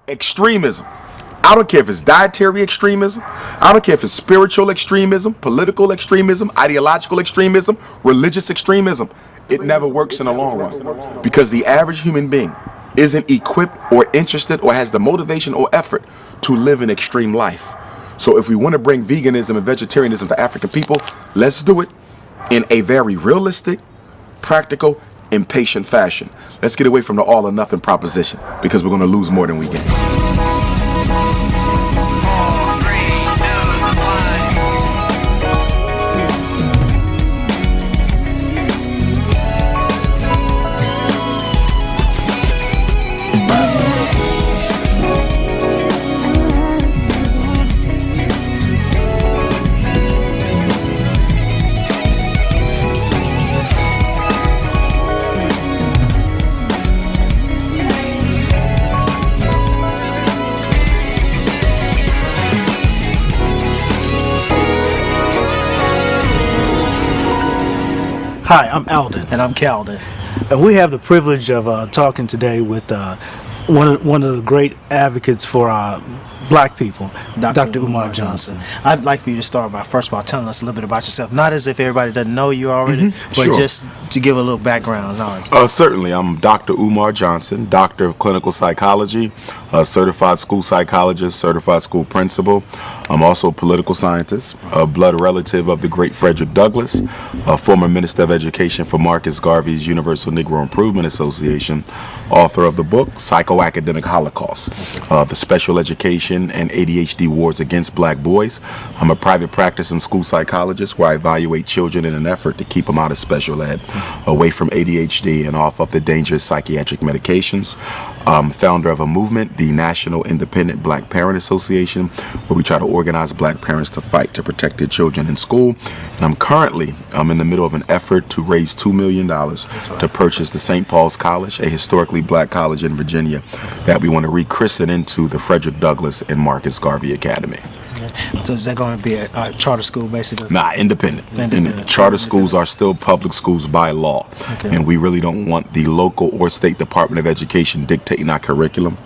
extremism. I don't care if it's dietary extremism. I don't care if it's spiritual extremism, political extremism, ideological extremism, religious extremism. It never works in the long run because the average human being isn't equipped or interested or has the motivation or effort to live an extreme life. So if we want to bring veganism and vegetarianism to African people, let's do it in a very realistic, practical, and patient fashion. Let's get away from the all or nothing proposition because we're going to lose more than we gain. Hi, I'm Alden. And I'm Calden. And we have the privilege of talking today with one of the great advocates for black people, Dr. Umar Johnson. I'd like for you to start by, first of all, telling us a little bit about yourself. Not as if everybody doesn't know you already, but Sure. just to give a little background knowledge. Certainly. I'm Dr. Umar Johnson, Doctor of Clinical Psychology, a certified school psychologist, certified school principal. I'm also a political scientist, a blood relative of the great Frederick Douglass, a former Minister of Education for Marcus Garvey's Universal Negro Improvement Association, author of the book Psychoacademic Holocaust, the Special Education and ADHD Wars Against Black Boys. I'm a private practicing school psychologist where I evaluate children in an effort to keep them out of special ed, away from ADHD and off of the dangerous psychiatric medications. Founder of a movement, the National Independent Black Parent Association, where we try to organize black parents to fight to protect their children in school. And I'm currently in the middle of an effort to raise $2 million to purchase the St. Paul's College, a historically black college in Virginia that we want to rechristen into the Frederick Douglass and Marcus Garvey Academy. So is that going to be a charter school, basically? Nah, independent. Charter schools are still public schools by law. Okay. And we really don't want the local or state Department of Education dictating our curriculum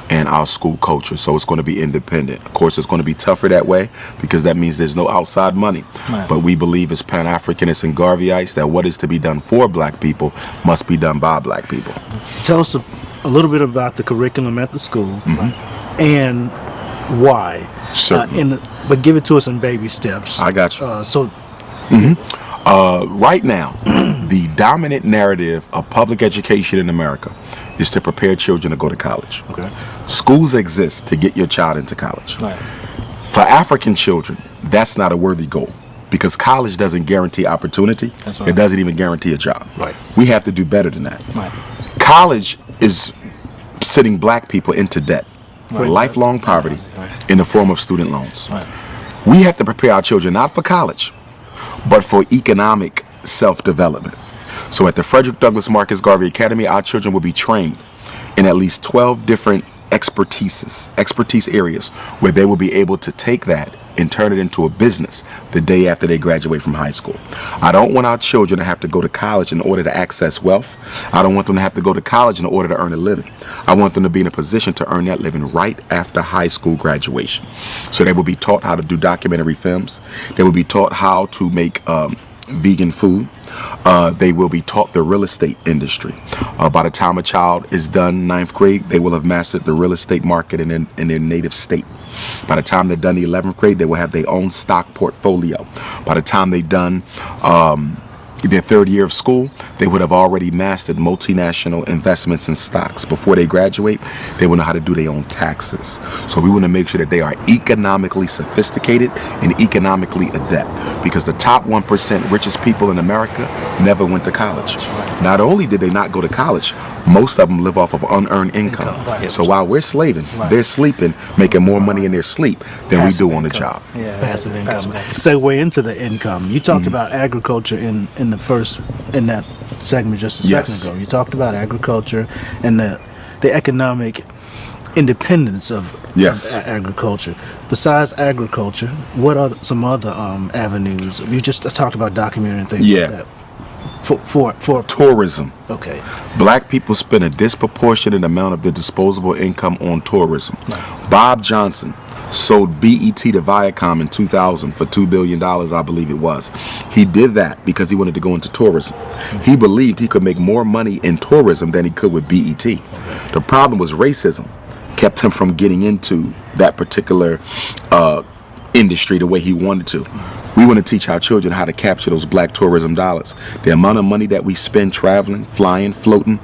and our school culture. So it's going to be independent. Of course, it's going to be tougher that way because that means there's no outside money. Right. But we believe as Pan-Africanists and Garveyites that what is to be done for black people must be done by black people. Tell us a little bit about the curriculum at the school and why. Certainly. But give it to us in baby steps. I got you. Right now, the dominant narrative of public education in America is to prepare children to go to college. Okay. Schools exist to get your child into college. Right. For African children, that's not a worthy goal because college doesn't guarantee opportunity. That's right. It doesn't even guarantee a job. Right. We have to do better than that. Right. College is sending black people into debt. Right. Lifelong poverty in the form of student loans. Right. We have to prepare our children not for college, but for economic self-development. So at the Frederick Douglass Marcus Garvey Academy, our children will be trained in at least 12 different expertise areas where they will be able to take that and turn it into a business the day after they graduate from high school. I don't want our children to have to go to college in order to access wealth. I don't want them to have to go to college in order to earn a living. I want them to be in a position to earn that living right after high school graduation. So they will be taught how to do documentary films. They will be taught how to make vegan food. They will be taught the real estate industry. By the time a child is done 9th grade, they will have mastered the real estate market in their native state. By the time they're done the 11th grade, they will have their own stock portfolio. By the time they're done their third year of school, they would have already mastered multinational investments in stocks. Before they graduate, they will know how to do their own taxes. So we want to make sure that they are economically sophisticated and economically adept because the top 1% richest people in America never went to college. Not only did they not go to college, most of them live off of unearned income. Right. So while we're slaving, they're sleeping, making more money in their sleep than we do on the job. Yeah, Passive income. Segue into the income. You talked about agriculture in that segment just a second ago. You talked about agriculture and the economic independence of agriculture. Besides agriculture, what are some other avenues? You just talked about documentary and things like that. For Tourism. okay. Black people spend a disproportionate amount of their disposable income on tourism. Bob Johnson sold BET to Viacom in 2000 for $2 billion, I believe it was. He did that because he wanted to go into tourism. He believed he could make more money in tourism than he could with BET. The problem was racism kept him from getting into that particular industry the way he wanted to. We want to teach our children how to capture those black tourism dollars. The amount of money that we spend traveling, flying, floating,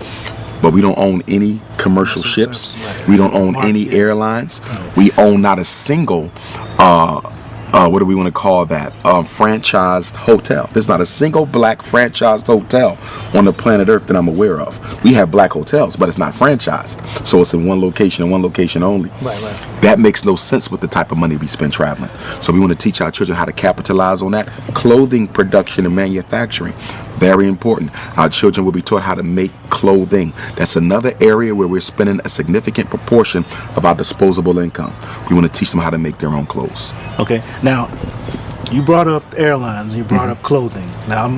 but we don't own any commercial ships. We don't own any airlines. We own not a single, what do we want to call that? Franchised hotel. There's not a single black franchised hotel on the planet Earth that I'm aware of. We have black hotels, but it's not franchised. So it's in one location and one location only. Right. That makes no sense with the type of money we spend traveling. So we want to teach our children how to capitalize on that. Clothing production and manufacturing. Very important. Our children will be taught how to make clothing. That's another area where we're spending a significant proportion of our disposable income. We want to teach them how to make their own clothes. Okay. Now, you brought up airlines. You brought up clothing. Now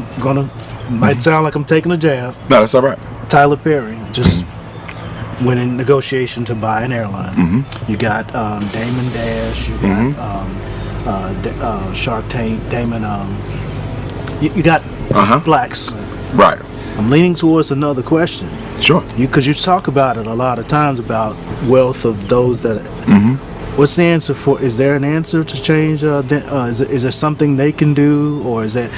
might sound like I'm taking a jab. No, that's all right. Tyler Perry just went in negotiation to buy an airline. You got Damon Dash. You got Shark Tank. Damon. You got blacks. Right. I'm leaning towards another question. Sure. Because you talk about it a lot of times about wealth of those that. What's the answer for? Is there an answer to change? Is there something they can do, or is it?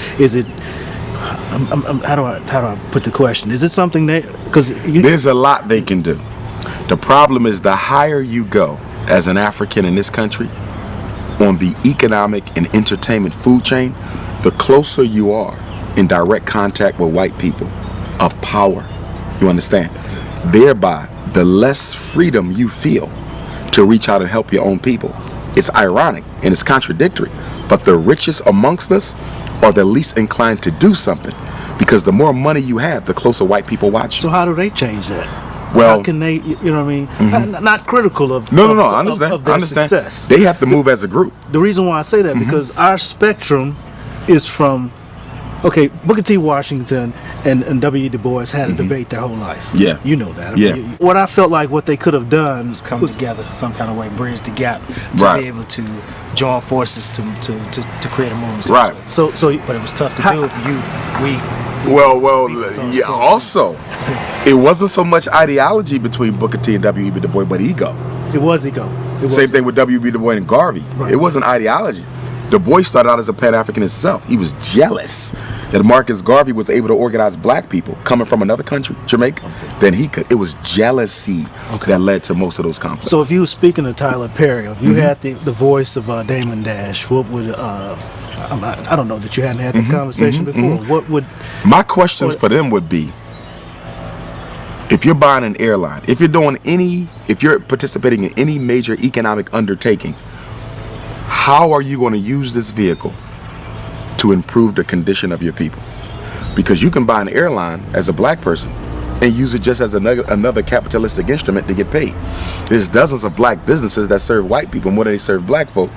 How do I put the question? Is it something there's a lot they can do. The problem is the higher you go as an African in this country on the economic and entertainment food chain, the closer you are in direct contact with white people of power. You understand? Thereby, the less freedom you feel to reach out and help your own people. It's ironic and it's contradictory, but the richest amongst us are the least inclined to do something, because the more money you have, the closer white people watch you. So how do they change that? Well, how can they? You know what I mean? Not critical of no. I understand. Of their I understand. Success. They have to move as a group. The reason why I say that because our spectrum is from. Okay, Booker T. Washington and W. E. Du Bois had a debate their whole life. Yeah. You know that. Yeah. What I felt like what they could have done Come together some kind of way, bridge the gap to be able to join forces to create a movement. Right. So, but it was tough to do. Also, it wasn't so much ideology between Booker T and W. E. Du Bois, but ego. It was ego. Same thing with W. E. Du Bois and Garvey. Right. It wasn't ideology. Du Bois started out as a Pan-African himself. He was jealous that Marcus Garvey was able to organize black people coming from another country, Jamaica, than he could. It was jealousy that led to most of those conflicts. So if you were speaking to Tyler Perry, if you had the voice of Damon Dash, what would I don't know that you hadn't had that conversation before. What would my questions for them would be: if you're buying an airline, if you're participating in any major economic undertaking, how are you going to use this vehicle to improve the condition of your people? Because you can buy an airline as a black person and use it just as another capitalistic instrument to get paid. There's dozens of black businesses that serve white people more than they serve black folk,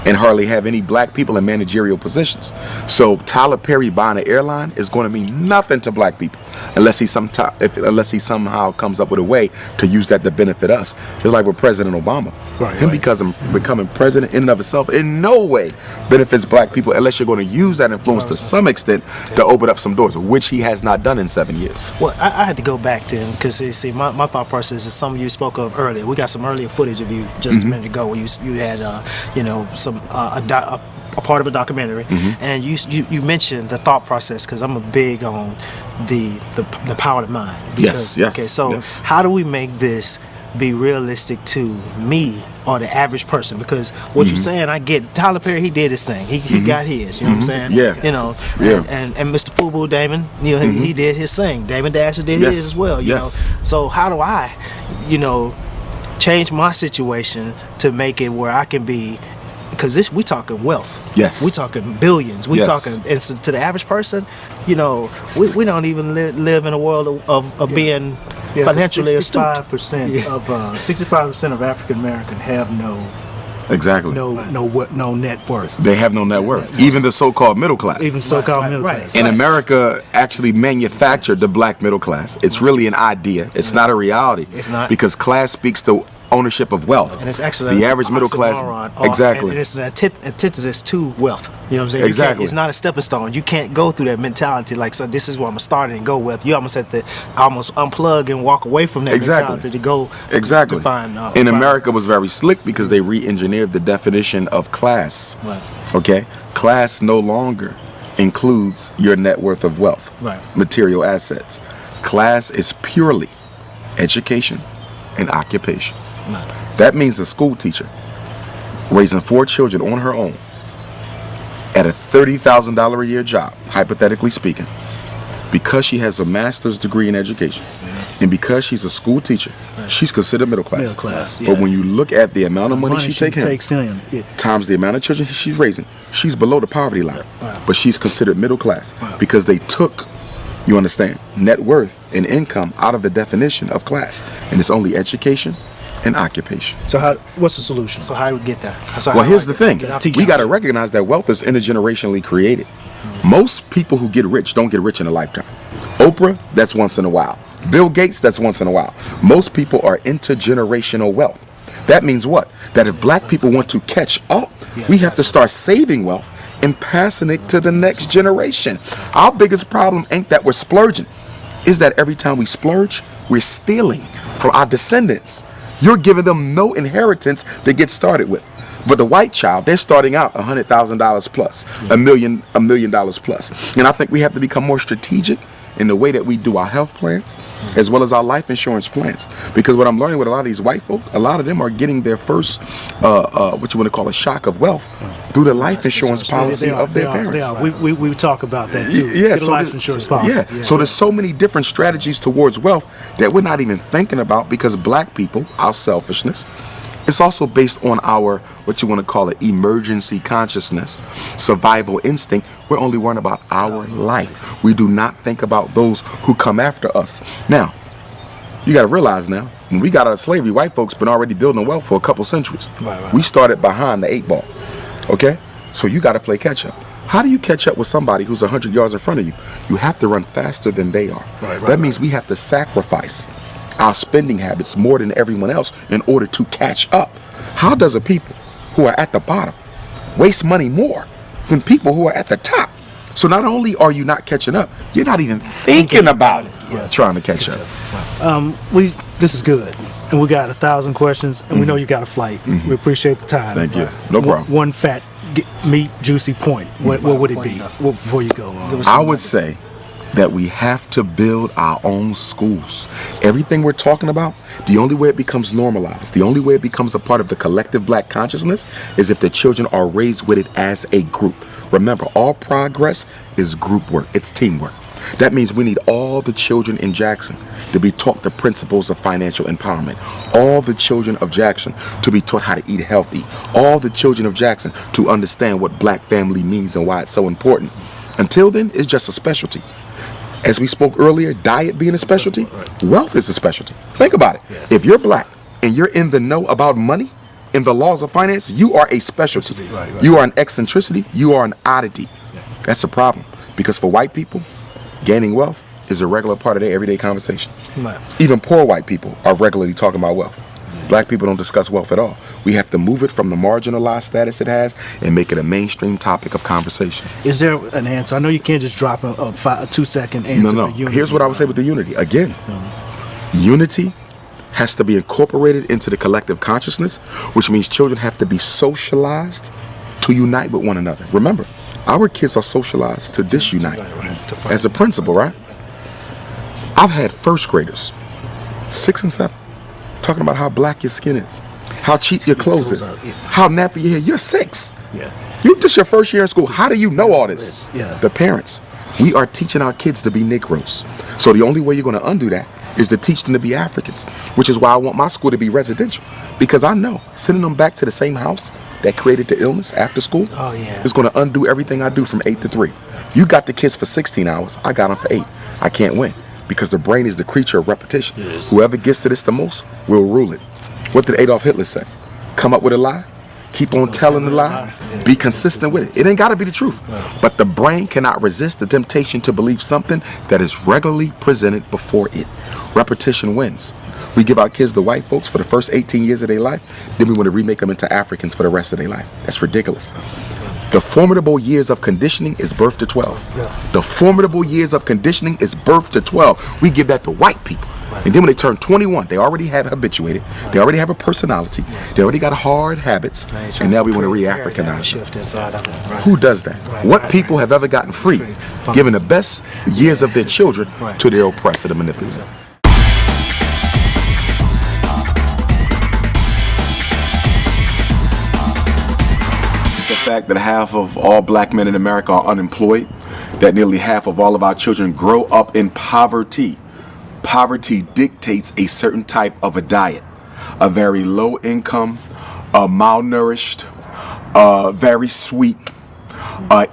and hardly have any black people in managerial positions. So Tyler Perry buying an airline is going to mean nothing to black people unless he somehow comes up with a way to use that to benefit us. Just like with President Obama. Becoming president in and of itself in no way benefits black people unless you're going to use that influence to some extent to open up some doors, which he has not done in 7 years. Well, I had to go back to him because see, my thought process is some of you spoke of earlier. We got some earlier footage of you just a minute ago where you had some a part of a documentary, and you mentioned the thought process, because I'm a big on the power of the mind. Because, yes. Okay, so how do we make this be realistic to me or the average person? Because what you're saying, I get. Tyler Perry, he did his thing. He got his. You know what I'm saying? Yeah. You know. And Mr. Fubu Damon, he did his thing. Damon Dasher did his as well. You know. So how do I, change my situation to make it where I can be? Because we talking wealth. Yes. We talking billions. We talking, and so to the average person, we don't even live in a world of being financially astute. 65% of African American have no Exactly. no net worth. They have no net worth. Even the so-called middle class. Even so-called middle right. class. In America, actually manufactured the black middle class. It's really an idea. It's not a reality. It's not. Because class speaks to ownership of wealth. And it's actually the an average middle class. oxymoron, Exactly. And it's an antithesis to wealth. You know what I'm saying? Exactly. It's not a stepping stone. You can't go through that mentality like, so this is where I'm gonna start and go with. You almost have to almost unplug and walk away from that mentality to go. Exactly. To find, in America was very slick because they re-engineered the definition of class. Right. Okay, class no longer includes your net worth of wealth, Right. material assets. Class is purely education and occupation. Right. That means a school teacher raising 4 children on her own at a $30,000 a year job, hypothetically speaking, because she has a master's degree in education and because she's a school teacher, she's considered middle class. Middle class, But when you look at the amount of money she takes in, times the amount of children she's raising, she's below the poverty line. But she's considered middle class because they took, you understand, net worth and income out of the definition of class. And it's only education and occupation. So what's the solution? So how do we get there? Well, here's the thing. We got to recognize that wealth is intergenerationally created. Most people who get rich don't get rich in a lifetime. Oprah, that's once in a while. Bill Gates, that's once in a while. Most people are intergenerational wealth. That means what? That if black people want to catch up, we have to start saving wealth and passing it to the next generation. Our biggest problem ain't that we're splurging. Is that every time we splurge, we're stealing from our descendants. You're giving them no inheritance to get started with. But the white child, they're starting out $100,000 plus, $1 million plus. And I think we have to become more strategic in the way that we do our health plans as well as our life insurance plans. Because what I'm learning with a lot of these white folk, a lot of them are getting their first, what you want to call a shock of wealth through the life insurance policy of their parents. We talk about that too. Yeah, Get a life insurance policy. Yeah, so there's so many different strategies towards wealth that we're not even thinking about because black people, our selfishness, it's also based on our, what you want to call it, emergency consciousness, survival instinct. We're only worrying about our life. We do not think about those who come after us. Now, you got to realize now, when we got out of slavery, white folks been already building wealth for a couple centuries. Right. We started behind the 8 ball. Okay? So you got to play catch up. How do you catch up with somebody who's 100 yards in front of you? You have to run faster than they are. That means we have to sacrifice our spending habits more than everyone else in order to catch up. How does a people who are at the bottom waste money more than people who are at the top? So not only are you not catching up, you're not even thinking about it, trying to catch up. This is good, and we got 1,000 questions, and we know you got a flight. We appreciate the time. Thank you. No problem. One fat, meat, juicy point. What would it be before you go? I would say that we have to build our own schools. Everything we're talking about, the only way it becomes normalized, the only way it becomes a part of the collective black consciousness is if the children are raised with it as a group. Remember, all progress is group work. It's teamwork. That means we need all the children in Jackson to be taught the principles of financial empowerment. All the children of Jackson to be taught how to eat healthy. All the children of Jackson to understand what black family means and why it's so important. Until then, it's just a specialty. As we spoke earlier, diet being a specialty, wealth is a specialty. Think about it. If you're black and you're in the know about money and the laws of finance, you are a specialty. You are an eccentricity. You are an oddity. That's a problem. Because for white people, gaining wealth is a regular part of their everyday conversation. Even poor white people are regularly talking about wealth. Black people don't discuss wealth at all. We have to move it from the marginalized status it has and make it a mainstream topic of conversation. Is there an answer? I know you can't just drop a 2-second answer. No. Here's what I would say with the unity. Again, unity has to be incorporated into the collective consciousness, which means children have to be socialized to unite with one another. Remember, our kids are socialized to disunite. As a principal, right? I've had first graders, 6 and 7, talking about how black your skin is, how cheap your clothes is, how nappy your hair. You're 6. This your first year in school. How do you know all this? The parents. We are teaching our kids to be Negroes. So the only way you're going to undo that is to teach them to be Africans, which is why I want my school to be residential. Because I know sending them back to the same house that created the illness after school is going to undo everything I do from 8 to 3. You got the kids for 16 hours. I got them for 8. I can't win. Because the brain is the creature of repetition. Whoever gets to this the most will rule it. What did Adolf Hitler say? Come up with a lie Keep on telling the lie. Be consistent with it. It ain't got to be the truth. But the brain cannot resist the temptation to believe something that is regularly presented before it. Repetition wins. We give our kids to white folks for the first 18 years of their life, then we want to remake them into Africans for the rest of their life. That's ridiculous. The formidable years of conditioning is birth to 12. The formidable years of conditioning is birth to 12. We give that to white people. And then when they turn 21, they already have habituated. They already have a personality. They already got hard habits. And now we want to re-Africanize them. Who does that? What people have ever gotten free, giving the best years of their children to their oppressor, the manipulator? The fact that half of all black men in America are unemployed, that nearly half of all of our children grow up in poverty. Poverty dictates a certain type of a diet, a very low income, malnourished, very sweet,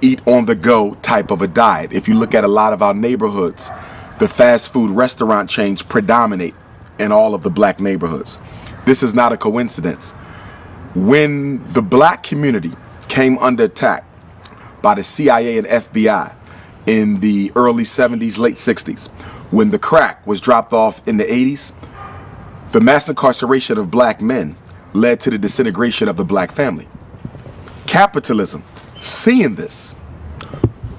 eat on the go type of a diet. If you look at a lot of our neighborhoods, the fast food restaurant chains predominate in all of the black neighborhoods. This is not a coincidence. When the black community came under attack by the CIA and FBI in the early 70s, late 60s, when the crack was dropped off in the 80s, the mass incarceration of black men led to the disintegration of the black family. Capitalism, seeing this,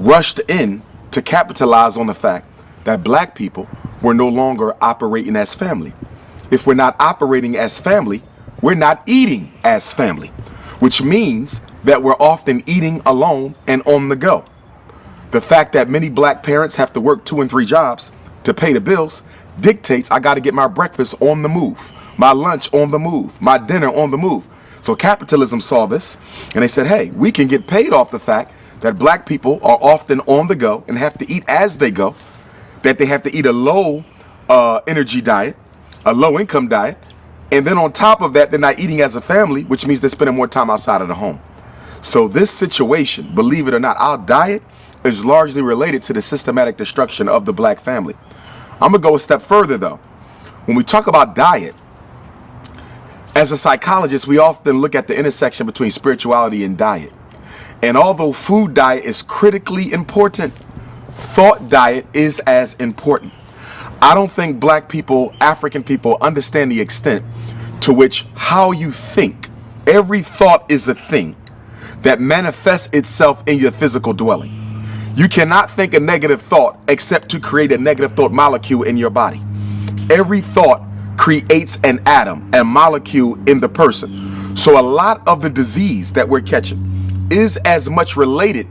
rushed in to capitalize on the fact that black people were no longer operating as family. If we're not operating as family, we're not eating as family, which means that we're often eating alone and on the go. The fact that many black parents have to work 2 and 3 jobs to pay the bills dictates I got to get my breakfast on the move, my lunch on the move, my dinner on the move. So capitalism saw this and they said, hey, we can get paid off the fact that black people are often on the go and have to eat as they go, that they have to eat a low energy diet, a low income diet, and then on top of that, they're not eating as a family, which means they're spending more time outside of the home. So this situation, believe it or not, our diet is largely related to the systematic destruction of the black family. I'm gonna go a step further though. When we talk about diet, as a psychologist, we often look at the intersection between spirituality and diet. And although food diet is critically important, thought diet is as important. I don't think black people, African people understand the extent to which how you think, every thought is a thing that manifests itself in your physical dwelling. You cannot think a negative thought except to create a negative thought molecule in your body. Every thought creates an atom, a molecule in the person. So a lot of the disease that we're catching is as much related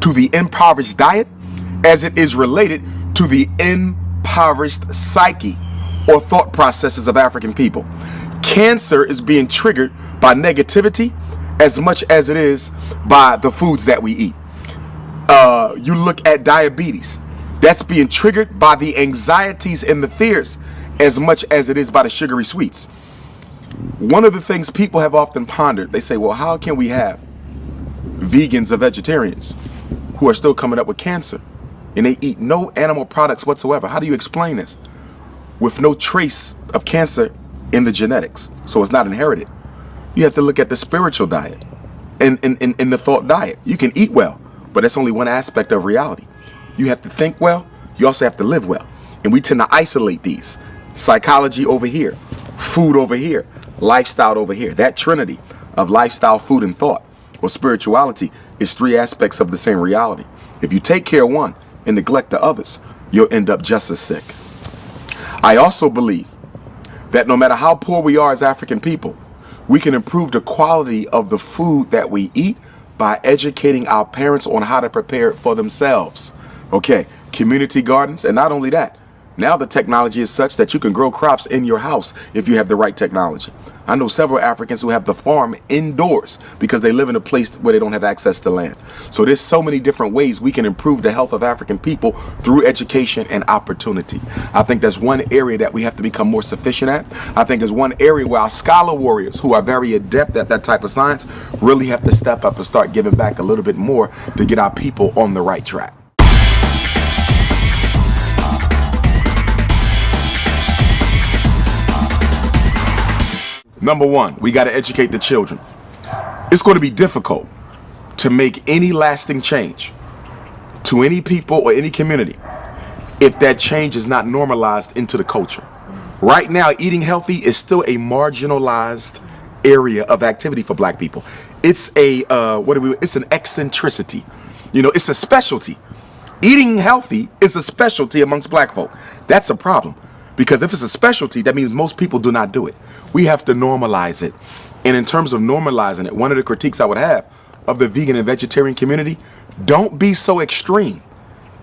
to the impoverished diet as it is related to the impoverished psyche or thought processes of African people. Cancer is being triggered by negativity as much as it is by the foods that we eat. You look at diabetes, that's being triggered by the anxieties and the fears as much as it is by the sugary sweets. One of the things people have often pondered, they say, well, how can we have vegans or vegetarians who are still coming up with cancer and they eat no animal products whatsoever? How do you explain this? With no trace of cancer in the genetics, so it's not inherited. You have to look at the spiritual diet and the thought diet. You can eat well, but that's only one aspect of reality. You have to think well, you also have to live well. And we tend to isolate these. Psychology over here, food over here, lifestyle over here. That trinity of lifestyle, food, and thought, or spirituality, is 3 aspects of the same reality. If you take care of one and neglect the others, you'll end up just as sick. I also believe that no matter how poor we are as African people, we can improve the quality of the food that we eat by educating our parents on how to prepare it for themselves. Okay, community gardens, and not only that, now the technology is such that you can grow crops in your house if you have the right technology. I know several Africans who have the farm indoors because they live in a place where they don't have access to land. So there's so many different ways we can improve the health of African people through education and opportunity. I think that's one area that we have to become more sufficient at. I think there's one area where our scholar warriors who are very adept at that type of science really have to step up and start giving back a little bit more to get our people on the right track. Number 1, we got to educate the children. it's going to be difficult to make any lasting change to any people or any community if that change is not normalized into the culture. Right now, eating healthy is still a marginalized area of activity for black people. It's it's an eccentricity. It's a specialty. Eating healthy is a specialty amongst black folk. That's a problem. Because if it's a specialty, that means most people do not do it. We have to normalize it. And in terms of normalizing it, one of the critiques I would have of the vegan and vegetarian community, don't be so extreme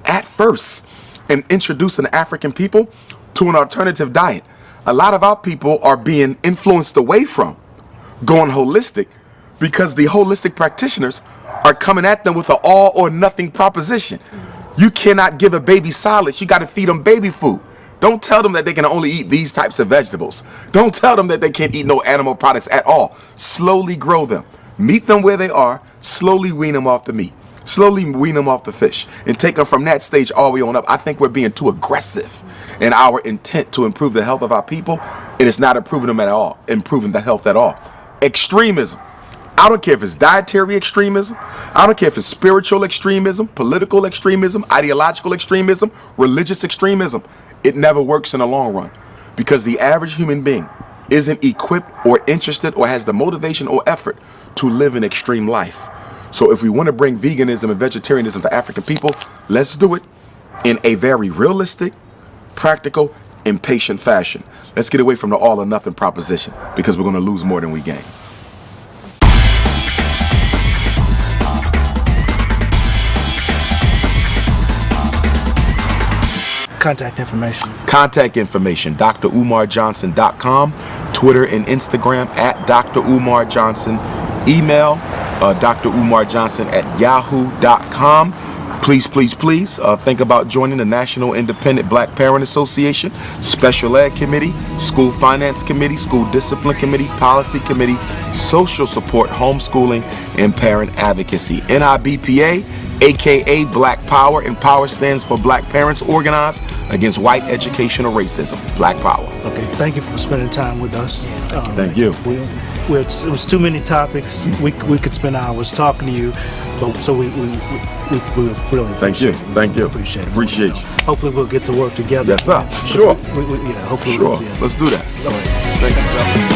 at first in introducing African people to an alternative diet. A lot of our people are being influenced away from going holistic because the holistic practitioners are coming at them with an all or nothing proposition. You cannot give a baby solids. You got to feed them baby food. Don't tell them that they can only eat these types of vegetables. Don't tell them that they can't eat no animal products at all. Slowly grow them. Meet them where they are. Slowly wean them off the meat. Slowly wean them off the fish. And take them from that stage all the way on up. I think we're being too aggressive in our intent to improve the health of our people. And it's not improving them at all. Improving the health at all. Extremism. I don't care if it's dietary extremism. I don't care if it's spiritual extremism, political extremism, ideological extremism, religious extremism. It never works in the long run because the average human being isn't equipped or interested or has the motivation or effort to live an extreme life. So if we want to bring veganism and vegetarianism to African people, let's do it in a very realistic, practical, and patient fashion. Let's get away from the all or nothing proposition because we're going to lose more than we gain. Contact information. Contact information, drumarjohnson.com, Twitter and Instagram at Dr. Umar Johnson, email drumarjohnson@yahoo.com. Please think about joining the National Independent Black Parent Association, Special Ed Committee, School Finance Committee, School Discipline Committee, Policy Committee, Social Support, Homeschooling, and Parent Advocacy. NIBPA, aka Black Power, and Power stands for Black Parents Organized Against White Educational Racism. Black Power. Okay, thank you for spending time with us. Thank you. It was too many topics. We could spend hours talking to you, but so we really Thank you. Thank you. Appreciate it. Appreciate you. Hopefully we'll get to work together. Yes, sir. Sure. Hopefully Sure. we'll get together. Let's do that. All right. Thank you, sir.